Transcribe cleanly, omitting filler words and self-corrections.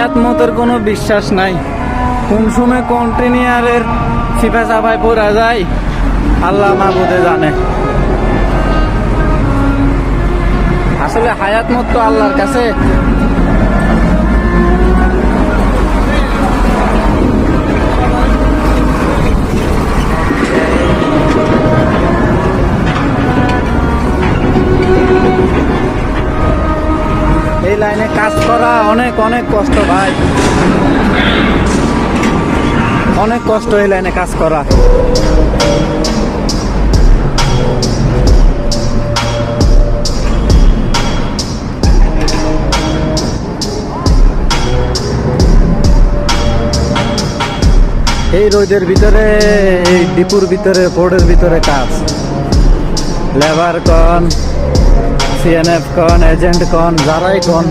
হায়াত মতের কোনো বিশ্বাস নাই, কোন সময় কন্টিনিউয়ারের সিফা সাফাই পড়া যায় আল্লাহ মাহবুদে জানে। আসলে হায়াত মত তো আল্লাহর কাছে। এই লাইনে কাজ করা অনেক অনেক কষ্ট ভাই, অনেক কষ্ট এই লাইনে কাজ করা। এই রোদের ভিতরে, এই ডিপুর ভিতরে, বোর্ডের ভিতরে কাজ, লেবার কন, সিএনএফ কন, এজেন্ট কন, যারাই কন